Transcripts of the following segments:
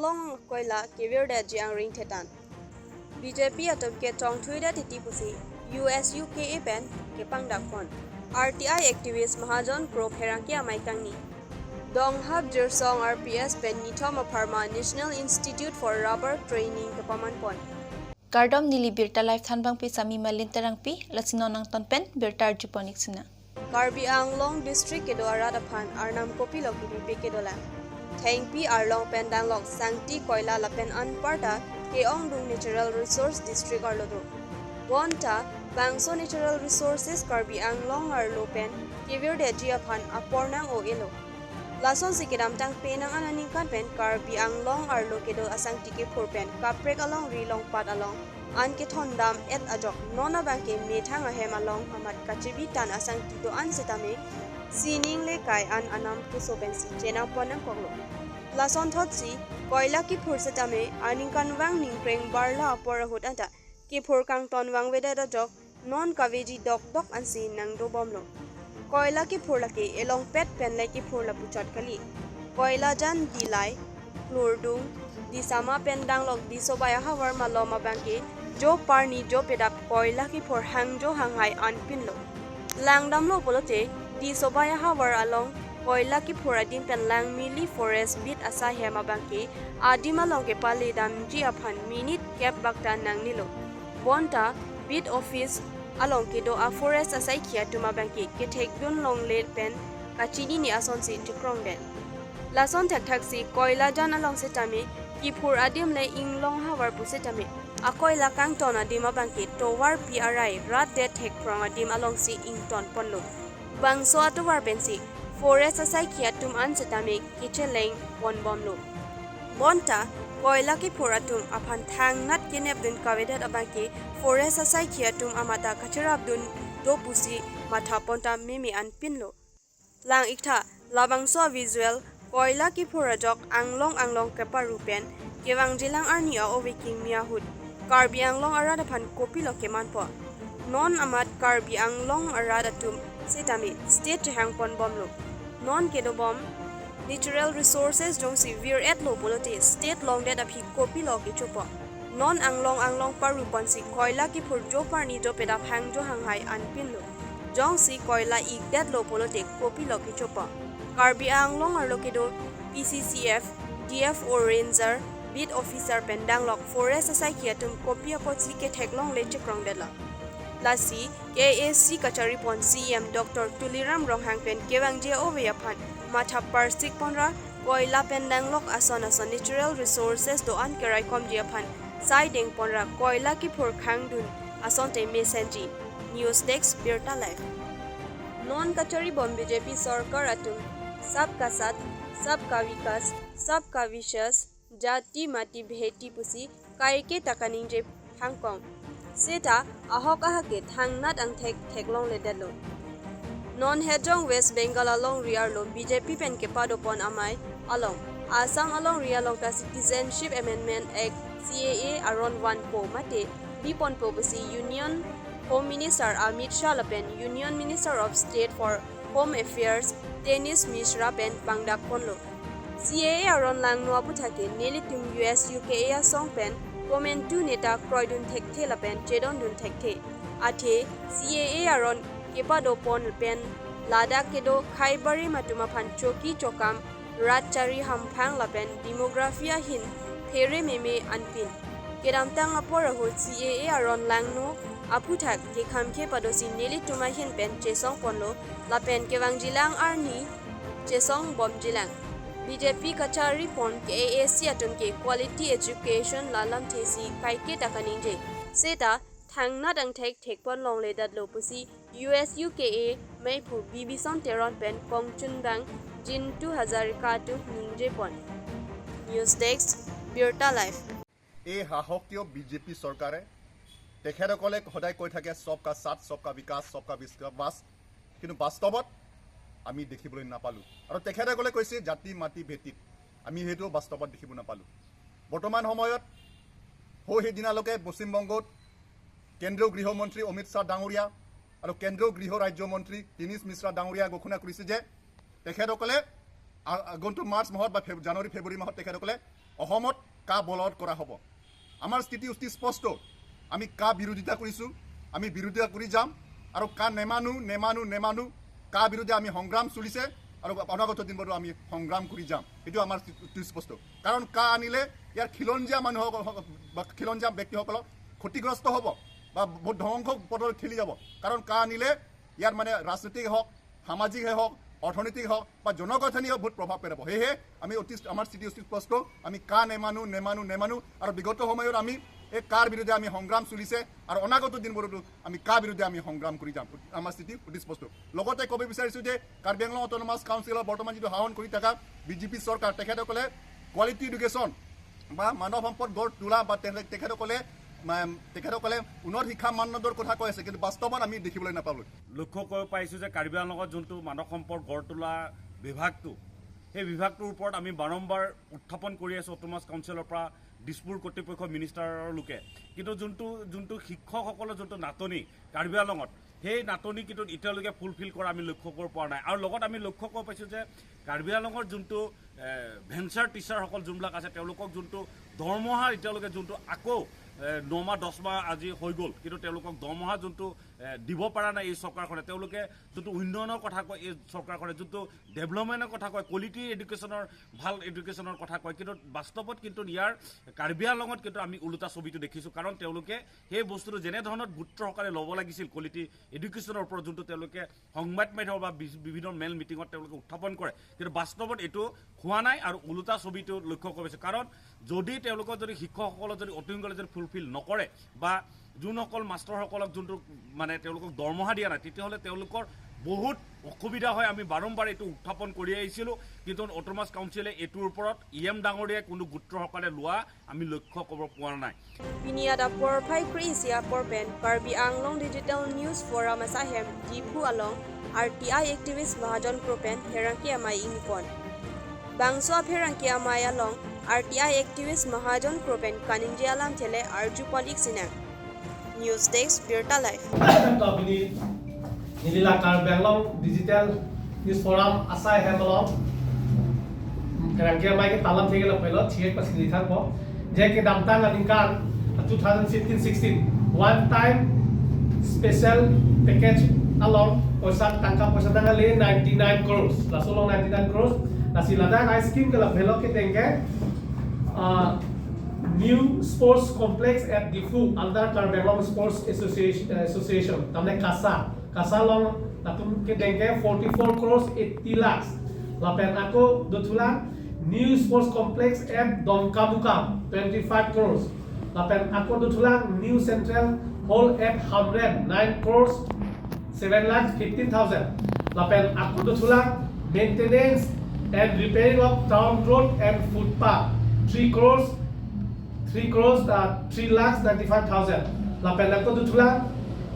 long koila kevir da jiang ring thetan BJP atop ke tong thui da thiti pusi US UKA ban ke pangda kon RTI activist Mahajan Pro Pherangki amai kangni Dong Hab Jersong RPS Ben Nithoma Pharma National Institute for Rubber Training ke paman pon Kardom nili birta life thanbang pi sami malin terang pi lasino nang tonpen birtar juponik sina Karbi Anglong District ke doara dapan Arnam Kopi Loki Bibi ke dola Theng pi Arlong Pendang Lok Sangti Koila Lapen Anparta ke Ong Dung Natural Resource District Arlodo Bonta Bangso Natural Resources Karbi Anglong Arlopen Kevir de Jiapan Apornang o Elo Lason sikidam tang penang ananing kan pen Karbi Anglong Arlo ke do asang tike purpen kaprek along rilong pat along an ke thondam et ajok nona bangke methang ahem along amat kachibi tan asang tito an setame sining le kai an anam ke sobensi chenang ponang konglo lason thotsi koila ki phur setame aning kan wang ning preng barla apor hut anta ki phur kang ton wang weda da jok non kaveji dok dok an si nang do bomlo koila ki phur laki elong pet pen le ki phur la puchat kali koila jan dilai klurdung di sama pendang lok di sobaya hawar maloma bangke jo parni jo pedap koila ki phur hangjo hanghai anpin lo langdam lo bolote di sobaya hawar along koila ki phur adin pen lang mili forest bit asa hema bangke adima long ke pale dam ji aphan minute cap bakta nang nilo bonta bit office along ke do a forest asai khia tuma bangke ke thekdun long le pen kachini ni ason si tikrong den lason thak thak si koila jan along se tame ki phur adim le inglong hawar puse tame a koila kang ton adim bangke towar PRI rat de thek prong adim along si ington ponlo bangso atowar pensi forest asai khia tum an se tame kicheleng pon bomlo bonta koila ki phuratum aphan thang nat kenep dun kavedat abake forest asai khiatum amata kacharab dun do pusi matha ponta mimi an pinlo lang ikha labangso visual koila ki phurajok anglong keparupen kewang jilang arni a oveking miahut karbi anglong arada phan kopi loke manpo non amat karbi anglong arada tum setami state hangpon bomlo non kedobom Natural resources jong si vir et lo bolote state long det aphi kopi lo ki chupo non anglong parupan si koila ki phur jo parni jo peda phang jo hanghai anpin lo jong si koila ik det lo bolote kopi lo ki chupo karbi anglong ar lo ki do PCCF DFO ranger bit officer pendang lok forest asai khiatum kopi apot si ke theklong le chikrong det la lasi KAC kachari pon CM Dr Tuliram Rohang pen kewang je ove aphan matha parsik ponra koila pendang lok ason natural resources do an kerai kom je aphan siding ponra koila ki phur khang dun ason te mesenji news desk birta live non kachari bom BJP sarkar atum sabka sath sabka vikas sabka vishas jati mati bheti pusi kaike takaning je hangkong seta ahok ahake thangnat ang theklong le delo non hejong West Bengal along riar lo BJP pen ke padopon amai along Assam along riar long ka Citizenship Amendment Act CAA aron 1 po mate bipon po basi Union Home Minister Amit Shah lapen Union Minister of State for Home Affairs Dennis Mishra pen pangdak ponlo CAA aron lang no aputhake nelitum US UKA song pen comment tu neta kroidun thekte lapen chedon dun thekte athe CAA aron kepado pon pen Ladakh kedo Khaibari matuma phan choki chokam ratchari hamphang lapen demografia hin phere meme anpin kedam tang apor ho CAA aron langno aputhak ke khamke padosi neli tuma hin pen chesong ponlo lapen kewang jilang arni chesong bom jilang BJP kachari pon KAC atum ke quality education lalam thesi kaike takaninje seta thangna dang thekpon long le dat lo pusi US UKA maipu bibison teron pen kongchun dang jin 2000 ka tu ningje pon news desk birta live এই হাহকীয় BJP চৰকাৰে তেখেতসকলে সদায় কৈ থাকে সবকা সাথ সবকা বিকাশ সবকা বিকাশ কিন্তু বাস্তৱত আমি দেখিবলৈ নাপালোঁ আৰু তেখেতসকলে কৈছে জাতি মাটি ভেটিত আমি সেইটো বাস্তৱত দেখিব নাপালোঁ বৰ্তমান সময়ত সেইদিনালৈকে পশ্চিমবংগত কেন্দ্ৰীয় গৃহমন্ত্ৰী অমিত শ্বাহ ডাঙৰীয়া আৰু কেন্দ্ৰীয় গৃহ ৰাজ্যমন্ত্ৰী দিনেশ মিশ্ৰা ডাঙৰীয়া ঘোষণা কৰিছে যে তেখেতসকলে আগন্তুক মাৰ্চ মাহত বা জানুৱাৰী ফেব্ৰুৱাৰী মাহত তেখেতসকলে অসমত কা বলবৎ কৰা হ'ব আমাৰ স্থিতি অতি স্পষ্ট আমি কা বিৰোধিতা কৰিছোঁ আমি বিৰোধিতা কৰি যাম আৰু কা নেমানো কা বিৰুদ্ধে আমি সংগ্ৰাম চলিছে আৰু অনাগত দিনবোৰত আমি সংগ্ৰাম কৰি যাম এইটো আমাৰ অতি স্পষ্ট কাৰণ কা আনিলে ইয়াৰ খিলঞ্জীয়া মানুহক বা খিলঞ্জীয়া ব্যক্তিসকলক ক্ষতিগ্ৰস্ত হ'ব বা বহুত ধ্বংস পথলৈ ঠেলি যাব কাৰণ কা আনিলে ইয়াৰ মানে ৰাজনৈতিক হওক সামাজিকেই হওক অৰ্থনৈতিক হওক বা জনগঠনিক হওক বহুত প্ৰভাৱ পেলাব সেয়েহে আমি আমাৰ স্থিতি অতি স্পষ্ট আমি কা নেমানো আৰু বিগত সময়ত আমি এই কাৰ বিৰুদ্ধে আমি সংগ্ৰাম চলিছে আৰু অনাগত দিনবোৰতো আমি কাৰ বিৰুদ্ধে আমি সংগ্ৰাম কৰি যাম আমাৰ স্থিতি অতি স্পষ্ট লগতে ক'ব বিচাৰিছোঁ যে কাৰ্বি আংলং অট'নমাছ কাউন্সিলৰ বৰ্তমান যিটো শাসন কৰি থকা বিজেপি চৰকাৰ তেখেতসকলে কোৱালিটি এডুকেশ্যন বা মানৱ সম্পদ গঢ় তোলা বা তেখেতসকলে উন্নত শিক্ষা মানদণ্ডৰ কথা কৈ আছে কিন্তু বাস্তৱত আমি দেখিবলৈ নাপালোঁ লক্ষ্য কৰিব পাৰিছোঁ যে কাৰ্বি আংলঙত যোনটো মানৱ সম্পদ গঢ় তোলা বিভাগটো সেই বিভাগটোৰ ওপৰত আমি বাৰম্বাৰ উত্থাপন কৰি আছোঁ অট'নমাছ কাউন্সিলৰ পৰা দিছপুৰ কৰ্তৃপক্ষ মিনিষ্টাৰৰ লোকে কিন্তু যোনটো শিক্ষকসকলৰ যোনটো নাটনি কাৰ্বি আংলঙত সেই নাটনি কিন্তু এতিয়ালৈকে ফুলফিল কৰা আমি লক্ষ্য কৰিব পৰা নাই আৰু লগত আমি লক্ষ্য কৰিব পাইছোঁ যে কাৰ্বি আংলঙৰ যোনটো ভেঞ্চাৰ টিচাৰসকল যোনবিলাক আছে তেওঁলোকক যোনটো দৰমহা এতিয়ালৈকে যোনটো আকৌ 9 মাহ 10 মাহ আজি হৈ গ'ল কিন্তু তেওঁলোকক দৰমহা যোনটো দিব পৰা নাই এই চৰকাৰখনে তেওঁলোকে যোনটো উন্নয়নৰ কথা কয় এই চৰকাৰখনে যোনটো ডেভেলপমেণ্টৰ কথা কয় কোৱালিটি এডুকেশ্যনৰ ভাল এডুকেশ্যনৰ কথা কয় কিন্তু বাস্তৱত কিন্তু ইয়াৰ কাৰ্বি আংলঙত কিন্তু আমি ওলোটা ছবিটো দেখিছোঁ কাৰণ তেওঁলোকে সেই বস্তুটো যেনেধৰণৰ গুৰুত্ব সহকাৰে ল'ব লাগিছিল কোৱালিটি এডুকেশ্যনৰ ওপৰত যোনটো তেওঁলোকে সংবাদ মাধ্যম বা বিভিন্ন মেল মিটিঙত তেওঁলোকে উত্থাপন কৰে কিন্তু বাস্তৱত এইটো হোৱা নাই আৰু ওলোটা ছবিটো লক্ষ্য কৰিছে কাৰণ যদি তেওঁলোকৰ যদি শিক্ষকসকলক যদি অতি সোনকালে যদি ফুলফিল নকৰে বা যোনসকল মাষ্টৰসকলক যোনটো মানে তেওঁলোকক দৰমহা দিয়া নাই তেতিয়াহ'লে তেওঁলোকৰ বহুত অসুবিধা হয় আমি বাৰম্বাৰ এইটো উত্থাপন কৰি আহিছিলোঁ কিন্তু অট'নমাছ কাউন্সিলে এইটোৰ ওপৰত ডাঙৰীয়াই কোনো গুৰুত্ব সহকাৰে লোৱা আমি লক্ষ্য কৰিব পৰা নাই Piniada Porpai Krisia Porpen, Karbi Anglong Digital News Forum Asahem, Dipu Along, RTI activist Mahajan Propen, Heranki Amai Inikon. Bangso of Heranki Amai Along, RTI activist Mahajan Propen, Kaninji Alam Tele, Arju Polik Sinam. News Desk, Birta Life. Nilila Karbi Anglong Digital News Forum Asahem Along. Heranki Amai ke talam thege la pelo, thiek pas kilitan po. Jake Damtang Adinkan 2015-16 one time special package along poisa tangka poisa tangka le 99 crores la solo 99 crores la silada ice cream ke la velo ke tenge new sports complex at Difu under Karbi Anglong Sports Association tamne kasa long la tum ke tenge 44 crores 80 lakhs la pen ako dotulan new sports complex at Domkamukam 25 crores. Lapen ako dotulang new central hall at Hamren 9 crores 7,15,000. Lapen ako dotulang maintenance and repairing of town road and footpath 3 crores 3,95,000. Lapen ako dotulang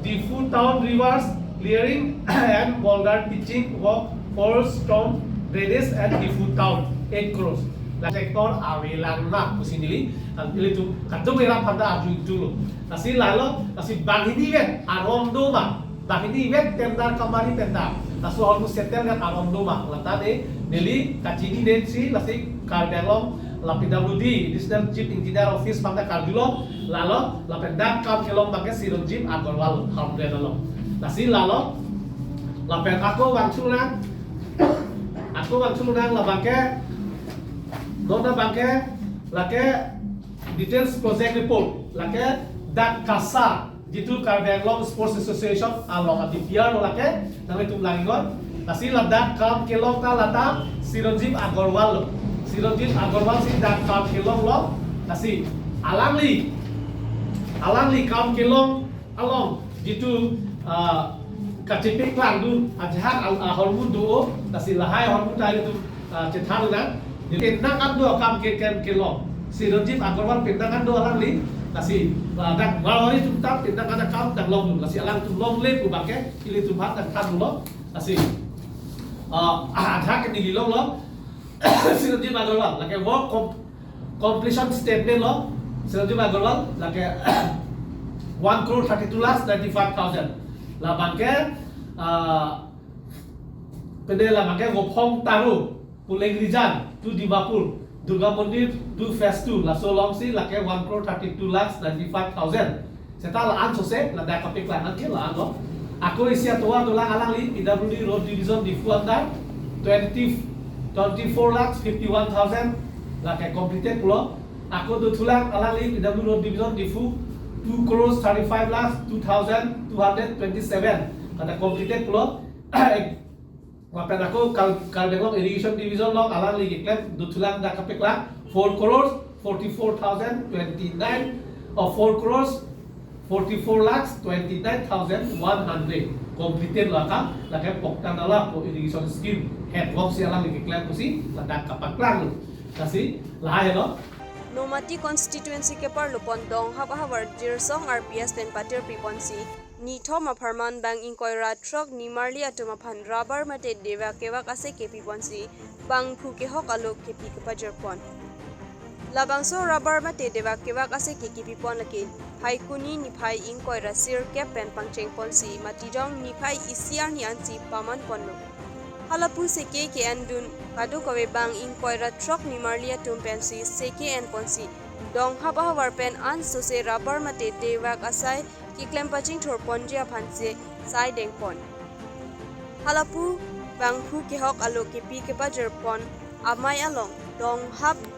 the food town rivers clearing and boulder pitching work for storm drainage at the food town 8 crores. Sektor awelan mak kusinili ili tu kadung era pada aju dulu nasi lalu nasi bahini vet arom doma bahini vet tendar kamari tendar nasu harus setel kan arom doma latane nili kacini nensi nasi Karbi Anglong lapidabudi District Chief Engineer Office pada Karbilo lalu lapendak kam kelong pakai Sirunjim Agarwal hamre lalu nasi lalu lapen aku wangsunan labake Nona bangke lake details project report lake dak kasa jitu Karbi Anglong Sports Association along ati piar lake nang itu langon nasi ladak kam kelong ta lata Sirunjim Agarwal si dak kam kelong lo nasi alangli kam kelong along jitu katipik lang du ajhak hormun do nasi lahai hormun ta itu cethang na Pinang ando kam kelong Sirunjim Agarwal pinang ando alang li nasi dak walori tumtap pinang ada kam dak long nasi alang tum long le pu bake ili tum hat dak kan lo nasi adha ke ni long lo Sirunjim Agarwal lake work completion statement lo Sirunjim Agarwal lake 1,32,95,000 la bangke pede la bangke gopong taru Pulang Rizal tu Dimapur Durga Mandir do phase 2 la so long si la ke 1 crore 32 lakhs 95,000 seta la an sose la da kapik la an ke la no ako isia toa dolang alang li PWD road division di Fuanda 24 lakhs 51,000 la ke completed pulo ako do tulang alang li PWD road division di Fu 2 crores 35 lakhs 2,227 kada completed pulo Wapen aku Kalbengong Irrigation Division long alang lagi klaim dutulang dah kapek lah 4 crores 44,029 or 4 crores 44 lakhs 29,100 completed lah kan lagi poktan lah po irrigation scheme head work si alang lagi klaim kusi dah kapek lang kasih lah ya lo Nomati constituency ke par lupon dong hawar jirsong RPS ten patir piponsi ni thoma farman bang inkoira truck ni marli atuma phan rubber mate deva kewak ase ke piponsi bang phu ke hok alok ke pi ke pajerpon labangso rubber mate deva kewak ase ke pipon lakin phai kuni ni phai inkoira sir ke pen pangcheng ponsi mati dong ni phai isiar ni anchi paman ponlo halapu seke ke andun kadu kawe bang inkoira truck ni marlia tumpensi seke en ponsi dong hawar pen an sose rubber mate dewak asai ki klem paching thor ponjia phanse sai deng pon halapu bang phu ke hok alo ke pi ke bajer pon amai along dong hap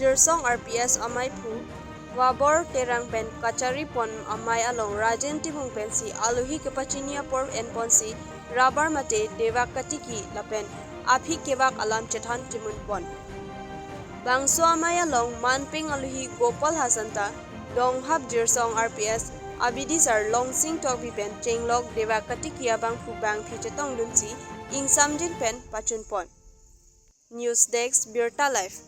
jersong RPS amai phu wabor terang pen kachari pon amai along rajen timung pensi aluhi ke pachinia por en ponsi rubber mate dewak katiki lapen aphi kewak alam chethan timun pon bangso amai along manping aluhi Gopal Hasanta dong hap jersong RPS abidi sar long sing tok bi pen chenglok dewa katikia bang phu bang phi chetong lunchi ing samjin pen pachun pon news desk Birta Live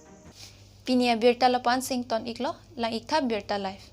Pinia Birta Lopan Sington iklo lang ikta Birta Live